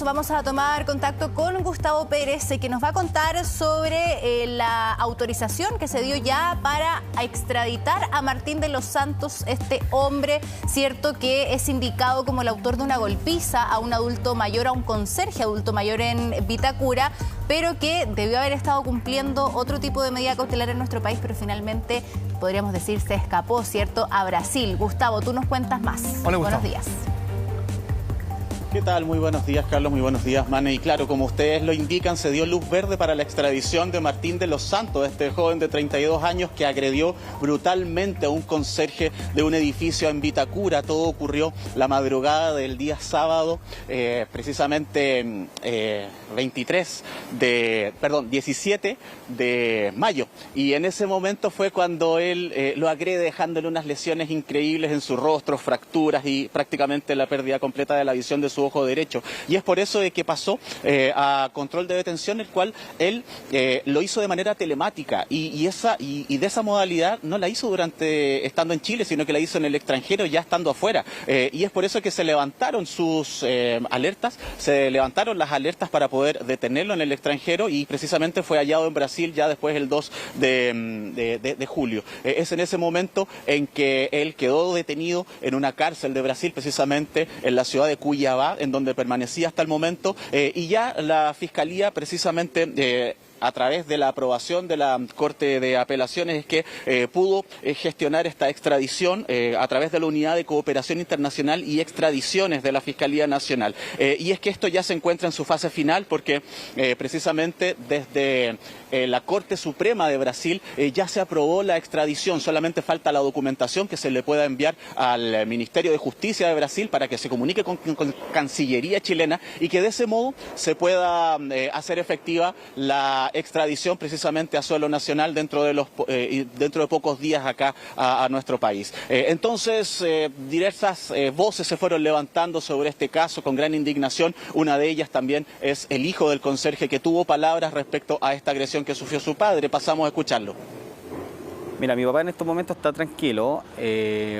vamos a tomar contacto con Gustavo Pérez, que nos va a contar sobre la autorización que se dio ya para extraditar a Martín de los Santos, este hombre, cierto, que es indicado como el autor de una golpiza a un adulto mayor, a un conserje adulto mayor en Vitacura, pero que debió haber estado cumpliendo otro tipo de medida cautelar en nuestro país, pero finalmente, podríamos decir, se escapó, ¿cierto?, a Brasil. Gustavo, tú nos cuentas más. Hola, Gustavo. Buenos días. ¿Qué tal? Muy buenos días, Carlos. Muy buenos días, Mane. Y claro, como ustedes lo indican, se dio luz verde para la extradición de Martín de los Santos, este joven de 32 años que agredió brutalmente a un conserje de un edificio en Vitacura. Todo ocurrió la madrugada del día sábado, precisamente 17 de mayo. Y en ese momento fue cuando él lo agrede, dejándole unas lesiones increíbles en su rostro, fracturas y prácticamente la pérdida completa de la visión de su ojo derecho. Y es por eso de que pasó a control de detención, el cual él lo hizo de manera telemática y de esa modalidad no la hizo estando en Chile, sino que la hizo en el extranjero ya estando afuera. Y es por eso que se levantaron sus alertas, se levantaron las alertas para poder detenerlo en el extranjero, y precisamente fue hallado en Brasil ya después el 2 de julio. Es en ese momento en que él quedó detenido en una cárcel de Brasil, precisamente en la ciudad de Cuiabá, en donde permanecía hasta el momento, y ya la Fiscalía precisamente a través de la aprobación de la Corte de Apelaciones es que pudo gestionar esta extradición a través de la Unidad de Cooperación Internacional y Extradiciones de la Fiscalía Nacional. Y es que esto ya se encuentra en su fase final porque precisamente desde la Corte Suprema de Brasil ya se aprobó la extradición. Solamente falta la documentación que se le pueda enviar al Ministerio de Justicia de Brasil para que se comunique con Cancillería chilena y que de ese modo se pueda hacer efectiva la extradición precisamente a suelo nacional dentro de pocos días acá a nuestro país. Entonces, diversas voces se fueron levantando sobre este caso con gran indignación. Una de ellas también es el hijo del conserje, que tuvo palabras respecto a esta agresión que sufrió su padre. Pasamos a escucharlo. Mira, mi papá en estos momentos está tranquilo.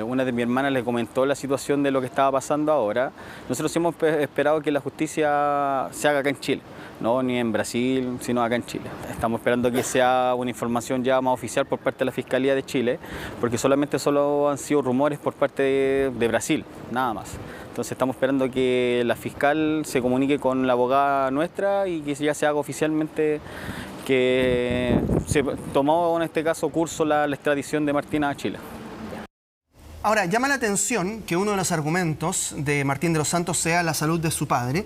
Una de mis hermanas le comentó la situación de lo que estaba pasando ahora. Nosotros hemos esperado que la justicia se haga acá en Chile, no ni en Brasil, sino acá en Chile. Estamos esperando que sea una información ya más oficial por parte de la Fiscalía de Chile, porque solo han sido rumores por parte de Brasil, nada más. Entonces estamos esperando que la fiscal se comunique con la abogada nuestra y que ya se haga oficialmente que se tomó en este caso curso la extradición de Martín a Chile. Ahora, llama la atención que uno de los argumentos de Martín de los Santos sea la salud de su padre.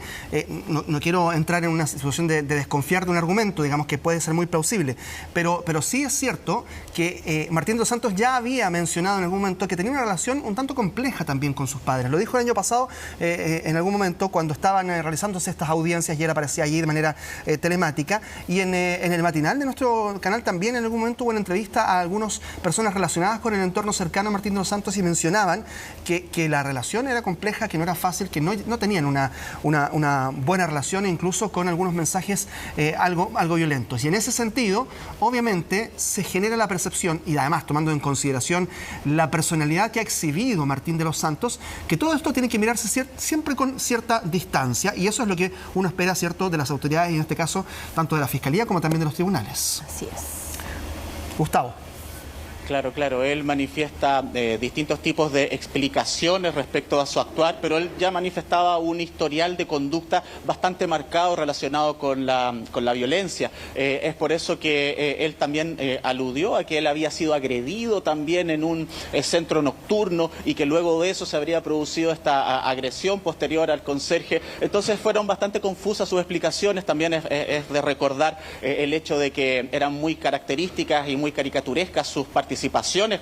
No quiero entrar en una situación de desconfiar de un argumento, digamos, que puede ser muy plausible, pero sí es cierto que Martín de los Santos ya había mencionado en algún momento que tenía una relación un tanto compleja también con sus padres. Lo dijo el año pasado en algún momento cuando estaban realizándose estas audiencias y él aparecía allí de manera telemática. Y en el matinal de nuestro canal también en algún momento hubo una entrevista a algunas personas relacionadas con el entorno cercano a Martín de los Santos y mencionaban que la relación era compleja, que no era fácil, que no tenían una buena relación, e incluso con algunos mensajes algo violentos. Y en ese sentido, obviamente, se genera la percepción, y además tomando en consideración la personalidad que ha exhibido Martín de los Santos, que todo esto tiene que mirarse siempre con cierta distancia, y eso es lo que uno espera, ¿cierto?, de las autoridades, y en este caso, tanto de la Fiscalía como también de los tribunales. Así es. Gustavo. Claro, él manifiesta distintos tipos de explicaciones respecto a su actuar, pero él ya manifestaba un historial de conducta bastante marcado relacionado con la violencia. Es por eso que él también aludió a que él había sido agredido también en un centro nocturno y que luego de eso se habría producido esta agresión posterior al conserje. Entonces fueron bastante confusas sus explicaciones. También es de recordar el hecho de que eran muy características y muy caricaturescas sus participaciones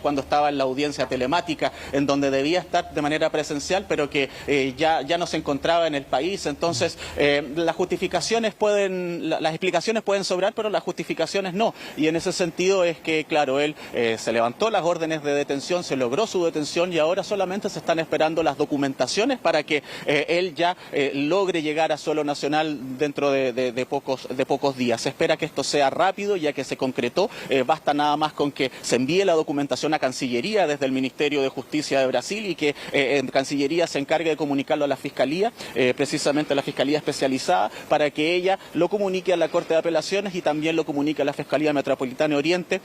cuando estaba en la audiencia telemática, en donde debía estar de manera presencial, pero que ya no se encontraba en el país. Entonces, las explicaciones pueden sobrar, pero las justificaciones no. Y en ese sentido es que, claro, él se levantó las órdenes de detención, se logró su detención y ahora solamente se están esperando las documentaciones para que él ya logre llegar a suelo nacional dentro de pocos días. Se espera que esto sea rápido, ya que se concretó. Basta nada más con que se envíe la documentación a Cancillería desde el Ministerio de Justicia de Brasil y que en Cancillería se encargue de comunicarlo a la Fiscalía, precisamente a la Fiscalía Especializada, para que ella lo comunique a la Corte de Apelaciones y también lo comunique a la Fiscalía Metropolitana Oriente,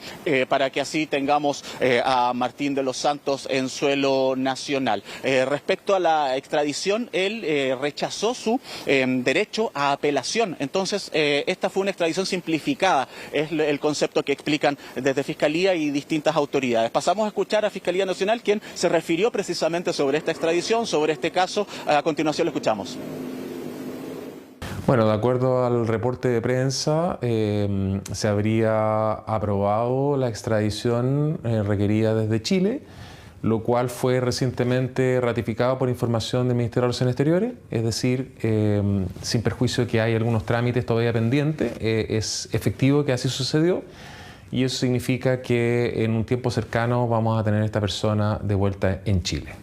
para que así tengamos a Martín de los Santos en suelo nacional. Respecto a la extradición, él rechazó su derecho a apelación. Entonces, esta fue una extradición simplificada, es el concepto que explican desde Fiscalía y distintas autoridades. Pasamos a escuchar a Fiscalía Nacional, quien se refirió precisamente sobre esta extradición, sobre este caso. A continuación lo escuchamos. Bueno, de acuerdo al reporte de prensa, se habría aprobado la extradición requerida desde Chile, lo cual fue recientemente ratificado por información del Ministerio de Relaciones Exteriores, es decir, sin perjuicio de que hay algunos trámites todavía pendientes, es efectivo que así sucedió, y eso significa que en un tiempo cercano vamos a tener a esta persona de vuelta en Chile.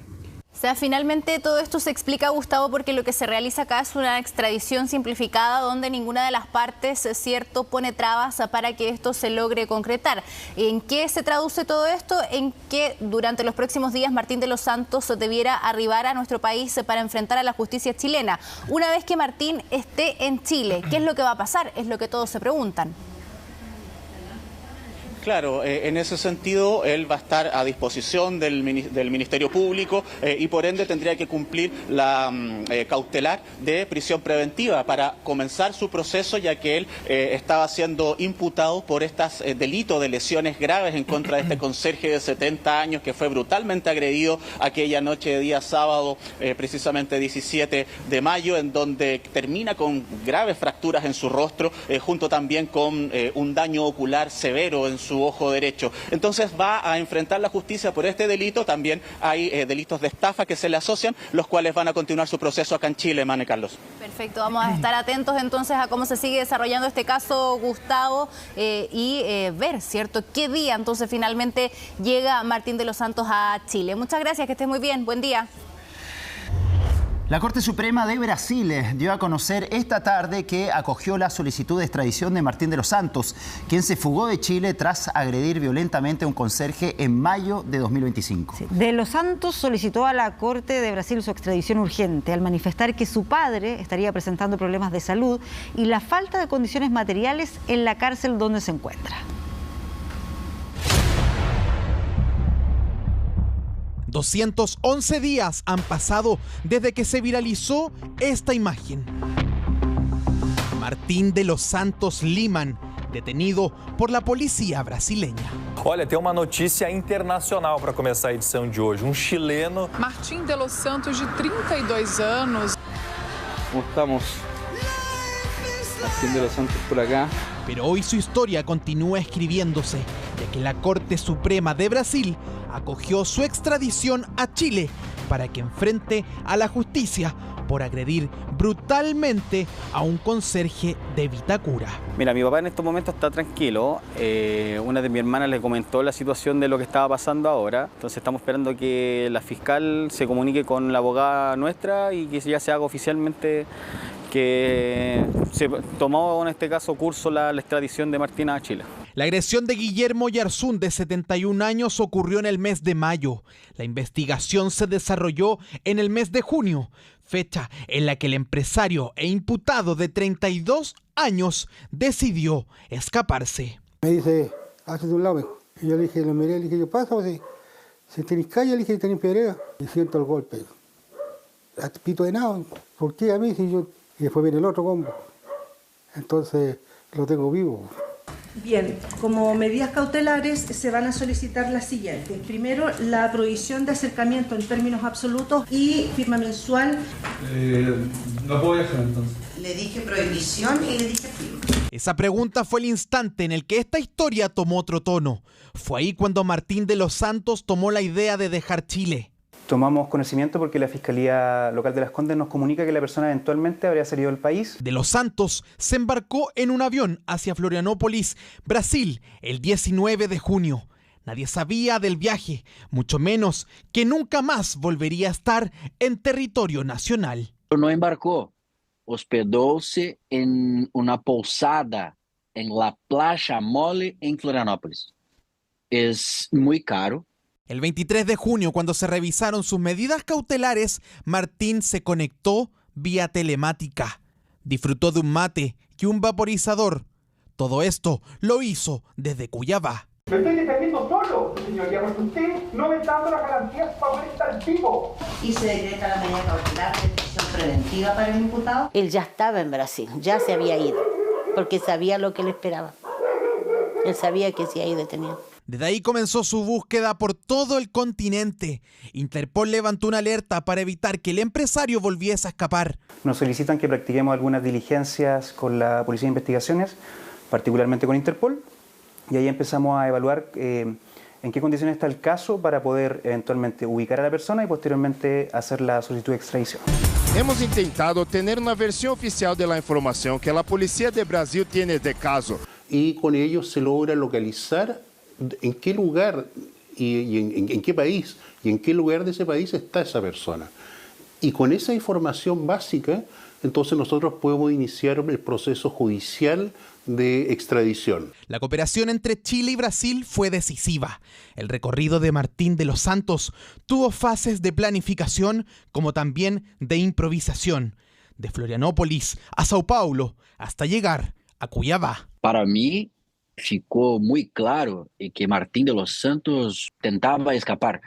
O sea, finalmente todo esto se explica, Gustavo, porque lo que se realiza acá es una extradición simplificada donde ninguna de las partes, cierto, pone trabas para que esto se logre concretar. ¿En qué se traduce todo esto? En que durante los próximos días Martín de los Santos debiera arribar a nuestro país para enfrentar a la justicia chilena. Una vez que Martín esté en Chile, ¿qué es lo que va a pasar? Es lo que todos se preguntan. Claro, en ese sentido él va a estar a disposición del Ministerio Público y por ende tendría que cumplir la cautelar de prisión preventiva para comenzar su proceso, ya que él estaba siendo imputado por estos delitos de lesiones graves en contra de este conserje de 70 años que fue brutalmente agredido aquella noche de día sábado, precisamente 17 de mayo, en donde termina con graves fracturas en su rostro, junto también con un daño ocular severo en su ojo derecho. Entonces va a enfrentar la justicia por este delito. También hay delitos de estafa que se le asocian, los cuales van a continuar su proceso acá en Chile, Mane Carlos. Perfecto, vamos a estar atentos entonces a cómo se sigue desarrollando este caso, Gustavo, y ver, ¿cierto?, qué día entonces finalmente llega Martín de los Santos a Chile. Muchas gracias, que estés muy bien, buen día. La Corte Suprema de Brasil dio a conocer esta tarde que acogió la solicitud de extradición de Martín de los Santos, quien se fugó de Chile tras agredir violentamente a un conserje en mayo de 2025. Sí. De los Santos solicitó a la Corte de Brasil su extradición urgente al manifestar que su padre estaría presentando problemas de salud y la falta de condiciones materiales en la cárcel donde se encuentra. 211 días han pasado desde que se viralizó esta imagen. Martín de los Santos Liman, detenido por la policía brasileña. Olha, tem uma notícia internacional para começar a edição de hoje. Chileno. Martín de los Santos, de 32 anos. ¿Cómo estamos? Martín de los Santos por acá. Pero hoy su historia continúa escribiéndose, ya que la Corte Suprema de Brasil acogió su extradición a Chile para que enfrente a la justicia por agredir brutalmente a un conserje de Vitacura. Mira, mi papá en estos momentos está tranquilo. Una de mis hermanas le comentó la situación de lo que estaba pasando ahora. Entonces estamos esperando que la fiscal se comunique con la abogada nuestra y que ya se haga oficialmente que se tomó en este caso curso la extradición de Martín a Chile. La agresión de Guillermo Yarzún, de 71 años, ocurrió en el mes de mayo. La investigación se desarrolló en el mes de junio, fecha en la que el empresario e imputado de 32 años decidió escaparse. Me dice, hazte de un lado. Y yo le dije, lo miré, le dije, ¿qué pasa? Si tenéis calle, le dije, tenéis pedrea. Y siento el golpe. Pito de nada. ¿Por qué a mí? Si yo... Y después viene el otro combo. Entonces lo tengo vivo. Bien, como medidas cautelares se van a solicitar las siguientes. Primero, la prohibición de acercamiento en términos absolutos y firma mensual. No puedo viajar entonces. Le dije prohibición y le dije firma. Esa pregunta fue el instante en el que esta historia tomó otro tono. Fue ahí cuando Martín de los Santos tomó la idea de dejar Chile. Tomamos conocimiento porque la Fiscalía Local de Las Condes nos comunica que la persona eventualmente habría salido del país. De los Santos se embarcó en un avión hacia Florianópolis, Brasil, el 19 de junio. Nadie sabía del viaje, mucho menos que nunca más volvería a estar en territorio nacional. No embarcó, hospedóse en una posada en la Playa Mole en Florianópolis. es muy caro. El 23 de junio, cuando se revisaron sus medidas cautelares, Martín se conectó vía telemática. Disfrutó de un mate y un vaporizador. Todo esto lo hizo desde Cuyabá. Me estoy defendiendo solo, señoría, porque usted no me está dando las garantías para poder estar vivo. ¿Y se decreta la medida cautelar de prisión preventiva para el imputado? Él ya estaba en Brasil, ya se había ido, porque sabía lo que le esperaba. Él sabía que se había ido detenido. Desde ahí comenzó su búsqueda por todo el continente. Interpol levantó una alerta para evitar que el empresario volviese a escapar. Nos solicitan que practiquemos algunas diligencias con la Policía de Investigaciones, particularmente con Interpol, y ahí empezamos a evaluar en qué condiciones está el caso para poder eventualmente ubicar a la persona y posteriormente hacer la solicitud de extradición. Hemos intentado tener una versión oficial de la información que la Policía de Brasil tiene de caso. Y con ello se logra localizar en qué lugar y en qué país y en qué lugar de ese país está esa persona. Y con esa información básica, entonces nosotros podemos iniciar el proceso judicial de extradición. La cooperación entre Chile y Brasil fue decisiva. El recorrido de Martín de los Santos tuvo fases de planificación como también de improvisación. De Florianópolis a Sao Paulo hasta llegar a Cuyabá. Para mí ficou muy claro que Martín de los Santos tentaba escapar.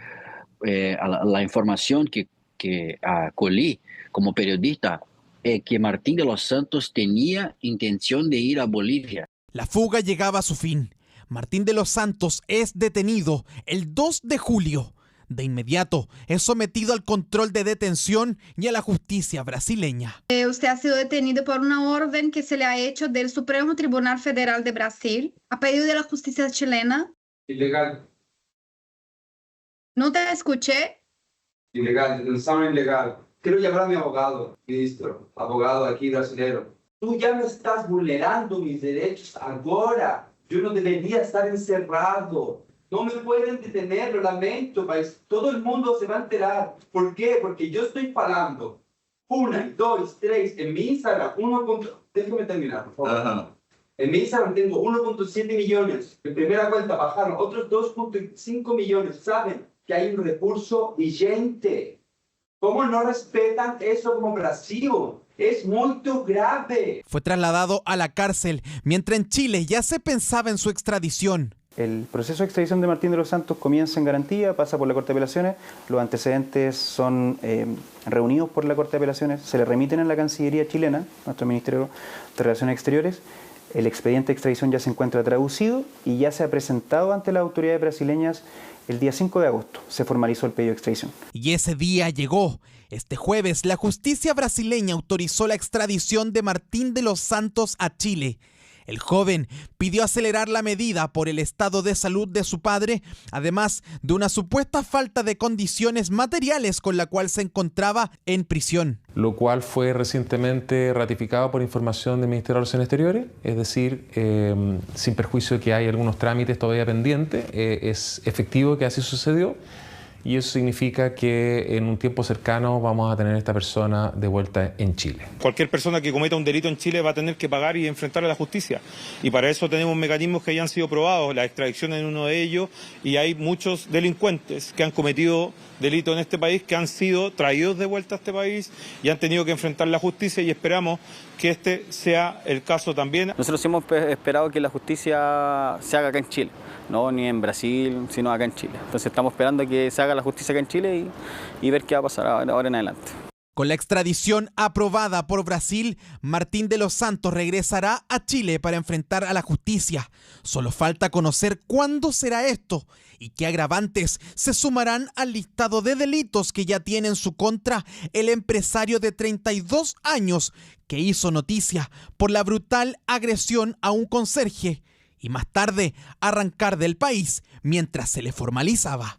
La información que colí como periodista es que Martín de los Santos tenía intención de ir a Bolivia. La fuga llegaba a su fin. Martín de los Santos es detenido el 2 de julio. De inmediato es sometido al control de detención y a la justicia brasileña. Usted ha sido detenido por una orden que se le ha hecho del Supremo Tribunal Federal de Brasil a pedido de la justicia chilena. Ilegal. No te escuché. Ilegal, el examen ilegal. Quiero llamar a mi abogado, ministro, abogado aquí brasileño. Tú ya me estás vulnerando mis derechos ahora. Yo no debería estar encerrado. No me pueden detener, lo lamento, país. Todo el mundo se va a enterar. ¿Por qué? Porque yo estoy pagando 1, 2, 3 en mi Instagram, déjame terminar, por favor. Ajá. En mi Instagram tengo 1.7 millones. En primera cuenta bajaron otros 2.5 millones. Saben que hay un recurso vigente. ¿Cómo no respetan eso como Brasil? Es muy grave. Fue trasladado a la cárcel, mientras en Chile ya se pensaba en su extradición. El proceso de extradición de Martín de los Santos comienza en garantía, pasa por la Corte de Apelaciones, los antecedentes son reunidos por la Corte de Apelaciones, se le remiten a la Cancillería chilena, nuestro Ministerio de Relaciones Exteriores, el expediente de extradición ya se encuentra traducido y ya se ha presentado ante las autoridades brasileñas el día 5 de agosto, se formalizó el pedido de extradición. Y ese día llegó. Este jueves la justicia brasileña autorizó la extradición de Martín de los Santos a Chile. El joven pidió acelerar la medida por el estado de salud de su padre, además de una supuesta falta de condiciones materiales con la cual se encontraba en prisión. Lo cual fue recientemente ratificado por información del Ministerio de Relaciones Exteriores, es decir, sin perjuicio de que hay algunos trámites todavía pendientes, es efectivo que así sucedió. Y eso significa que en un tiempo cercano vamos a tener a esta persona de vuelta en Chile. Cualquier persona que cometa un delito en Chile va a tener que pagar y enfrentar a la justicia. Y para eso tenemos mecanismos que ya han sido probados, la extradición en uno de ellos, y hay muchos delincuentes que han cometido delitos en este país, que han sido traídos de vuelta a este país y han tenido que enfrentar la justicia, y esperamos que este sea el caso también. Nosotros hemos esperado que la justicia se haga acá en Chile, no ni en Brasil, sino acá en Chile. Entonces estamos esperando que se haga la justicia acá en Chile y ver qué va a pasar ahora en adelante. Con la extradición aprobada por Brasil, Martín de los Santos regresará a Chile para enfrentar a la justicia. Solo falta conocer cuándo será esto y qué agravantes se sumarán al listado de delitos que ya tiene en su contra el empresario de 32 años que hizo noticia por la brutal agresión a un conserje y más tarde arrancar del país mientras se le formalizaba.